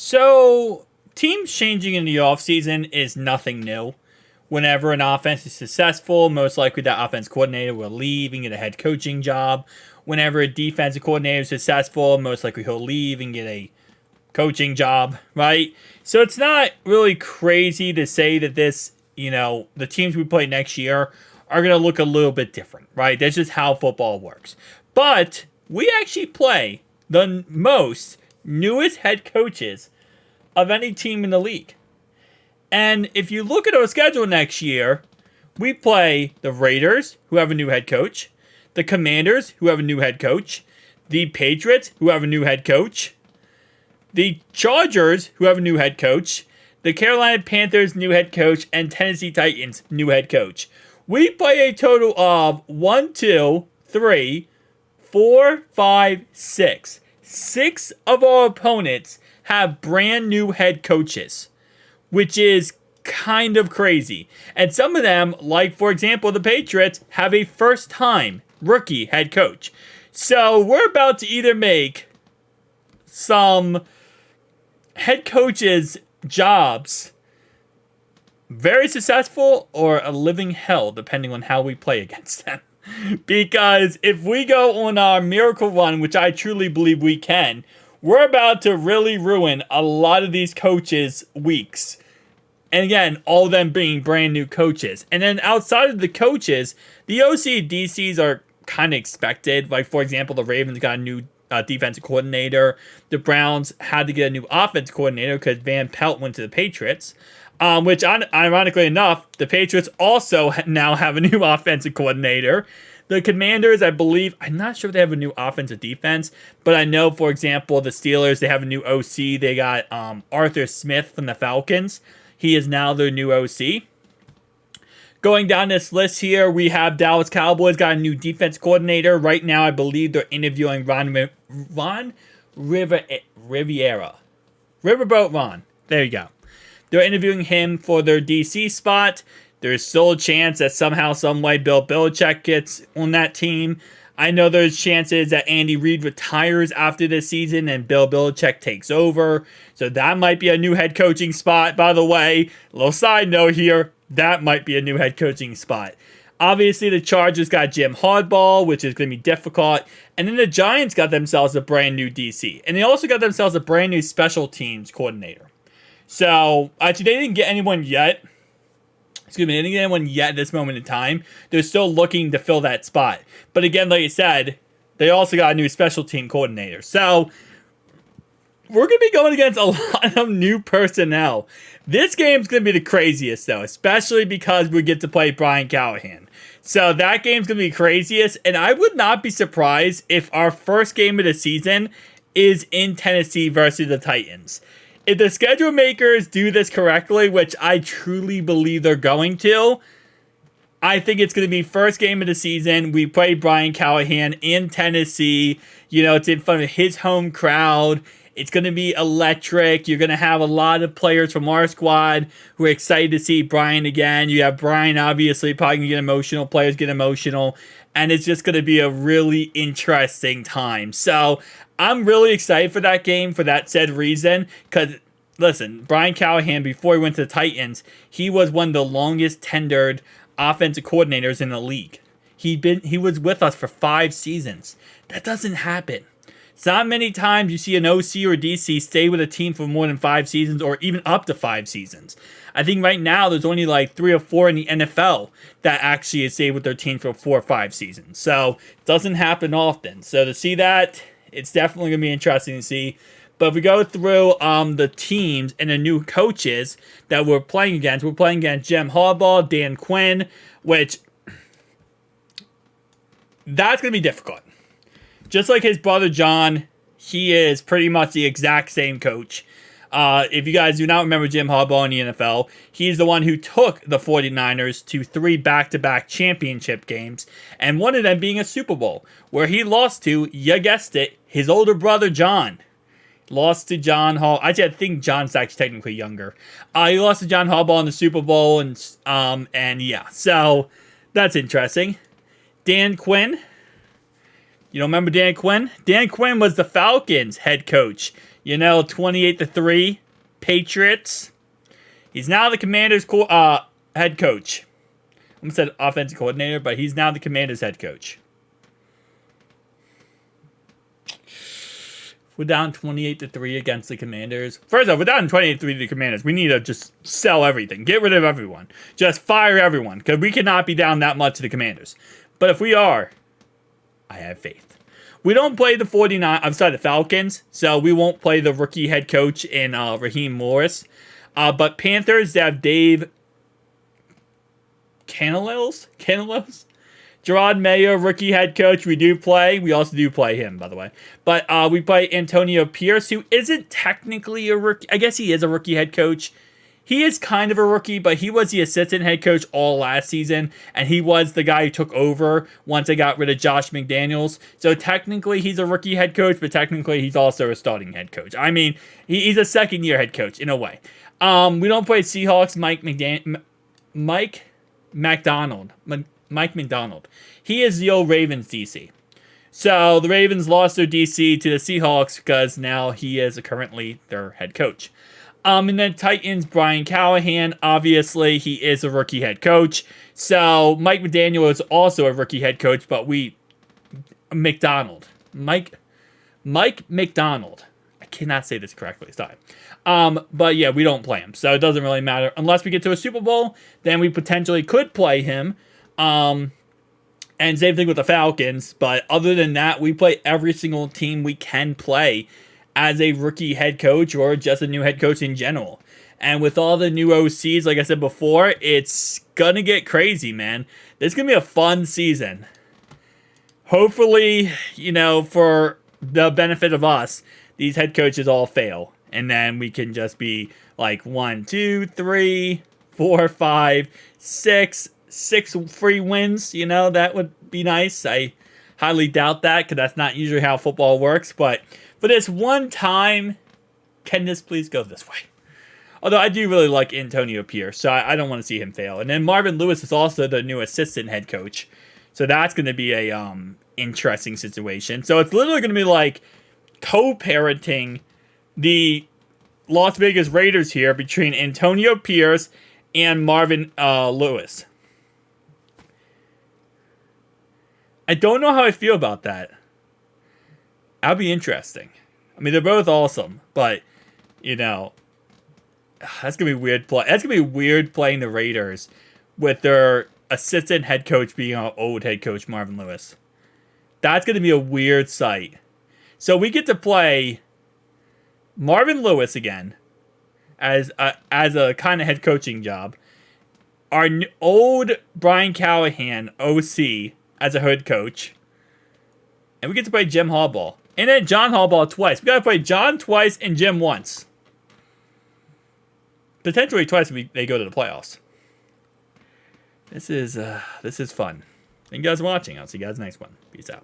So, teams changing in the offseason is nothing new. Whenever an offense is successful, most likely that offense coordinator will leave and get a head coaching job. Whenever a defensive coordinator is successful, most likely he'll leave and get a coaching job, right? So it's not really crazy to say that the teams we play next year are going to look a little bit different, right? That's just how football works. But we actually play the most newest head coaches of any team in the league. And if you look at our schedule next year, we play the Raiders, who have a new head coach, the Commanders, who have a new head coach, the Patriots, who have a new head coach, the Chargers, who have a new head coach, the Carolina Panthers, new head coach, and Tennessee Titans, new head coach. We play a total of 1, 2, 3, 4, 5, 6. 6 of our opponents have brand new head coaches, which is kind of crazy. And some of them, like for example the Patriots, have a first-time rookie head coach. So we're about to either make some head coaches' jobs very successful or a living hell, depending on how we play against them. Because if we go on our miracle run, which I truly believe we can, we're about to really ruin a lot of these coaches' weeks. And again, all of them being brand new coaches. And then outside of the coaches, the OC DCs are kind of expected. Like, for example, the Ravens got a new defensive coordinator. The Browns had to get a new offensive coordinator because Van Pelt went to the Patriots. Which, ironically enough, the Patriots also now have a new offensive coordinator. The Commanders, I believe, I'm not sure if they have a new offensive defense, but I know, for example, the Steelers, they have a new OC. They got Arthur Smith from the Falcons. He is now their new OC. Going down this list here, we have Dallas Cowboys got a new defense coordinator. Right now, I believe they're interviewing Ron Riviera. Riverboat Ron. There you go. They're interviewing him for their DC spot. There's still a chance that somehow, someway, Bill Belichick gets on that team. I know there's chances that Andy Reid retires after this season and Bill Belichick takes over. So that might be a new head coaching spot, by the way. A little side note here, that might be a new head coaching spot. Obviously, the Chargers got Jim Harbaugh, which is going to be difficult. And then the Giants got themselves a brand new DC. And they also got themselves a brand new special teams coordinator. So, actually, they didn't get anyone yet. They didn't get anyone yet at this moment in time. They're still looking to fill that spot. But again, like I said, they also got a new special team coordinator. So, we're going to be going against a lot of new personnel. This game's going to be the craziest, though, especially because we get to play Brian Callahan. So, that game's going to be craziest. And I would not be surprised if our first game of the season is in Tennessee versus the Titans. If the schedule makers do this correctly, which I truly believe they're going to, I think it's going to be first game of the season. We play Brian Callahan in Tennessee. You know, it's in front of his home crowd. It's going to be electric. You're going to have a lot of players from our squad who are excited to see Brian again. You have Brian, obviously, probably going to get emotional. Players get emotional. And it's just going to be a really interesting time. So, I'm really excited for that game for that said reason. Because, listen, Brian Callahan, before he went to the Titans, he was one of the longest tenured offensive coordinators in the league. He was with us for 5 seasons. That doesn't happen. It's not many times you see an OC or DC stay with a team for more than 5 seasons or even up to 5 seasons. I think right now there's only like 3 or 4 in the NFL that actually has stayed with their team for 4 or 5 seasons. So it doesn't happen often. So to see that, it's definitely going to be interesting to see. But if we go through the teams and the new coaches that we're playing against Jim Harbaugh, Dan Quinn, which that's going to be difficult. Just like his brother John, he is pretty much the exact same coach. If you guys do not remember Jim Harbaugh in the NFL, he's the one who took the 49ers to 3 back-to-back championship games, and one of them being a Super Bowl, where he lost to, you guessed it, his older brother John. Lost to John Harbaugh. Actually, I think John's actually technically younger. He lost to John Harbaugh in the Super Bowl, and yeah, so that's interesting. Dan Quinn, You don't remember Dan Quinn? Dan Quinn was the Falcons head coach. 28-3 Patriots. He's now the Commanders head coach. I almost said offensive coordinator, but he's now the Commanders head coach. We're down 28-3 against the Commanders. First off, we're down 28-3 to the Commanders. We need to just sell everything. Get rid of everyone. Just fire everyone. Because we cannot be down that much to the Commanders. But if we are, I have faith. We don't play the the Falcons. So we won't play the rookie head coach in Raheem Morris. But Panthers, they have Dave Canales? Gerard Mayo, rookie head coach. We do play. We also do play him, by the way. But we play Antonio Pierce, who isn't technically a rookie. I guess he is a rookie head coach. He is kind of a rookie, but he was the assistant head coach all last season. And he was the guy who took over once they got rid of Josh McDaniels. So technically, he's a rookie head coach, but technically, he's also a starting head coach. I mean, he's a second-year head coach, in a way. We don't play Seahawks. Mike McDonald. He is the old Ravens DC. So the Ravens lost their DC to the Seahawks because now he is currently their head coach. And then Titans, Brian Callahan. Obviously, he is a rookie head coach. So Mike McDaniel is also a rookie head coach, but Mike McDonald. I cannot say this correctly. Sorry. But yeah, we don't play him. So it doesn't really matter. Unless we get to a Super Bowl, then we potentially could play him. And same thing with the Falcons. But other than that, we play every single team we can play as a rookie head coach or just a new head coach in general. And with all the new OCs, like I said before, it's going to get crazy, man. This is going to be a fun season. Hopefully, for the benefit of us, these head coaches all fail. And then we can just be like 1, 2, 3, 4, 5, 6 free wins. That would be nice. I highly doubt that because that's not usually how football works. But for this one time, can this please go this way? Although I do really like Antonio Pierce, so I don't want to see him fail. And then Marvin Lewis is also the new assistant head coach. So that's going to be a interesting situation. So it's literally going to be like co-parenting the Las Vegas Raiders here between Antonio Pierce and Marvin Lewis. I don't know how I feel about that. That'll be interesting. I mean, they're both awesome, but, that's going to be weird. That's going to be weird playing the Raiders with their assistant head coach being our old head coach, Marvin Lewis. That's going to be a weird sight. So we get to play Marvin Lewis again as a kind of head coaching job. Our old Brian Callahan, OC, as a head coach. And we get to play Jim Harbaugh. And then John Harbaugh twice. We got to play John twice and Jim once. Potentially twice if they go to the playoffs. This is fun. Thank you guys for watching. I'll see you guys next one. Peace out.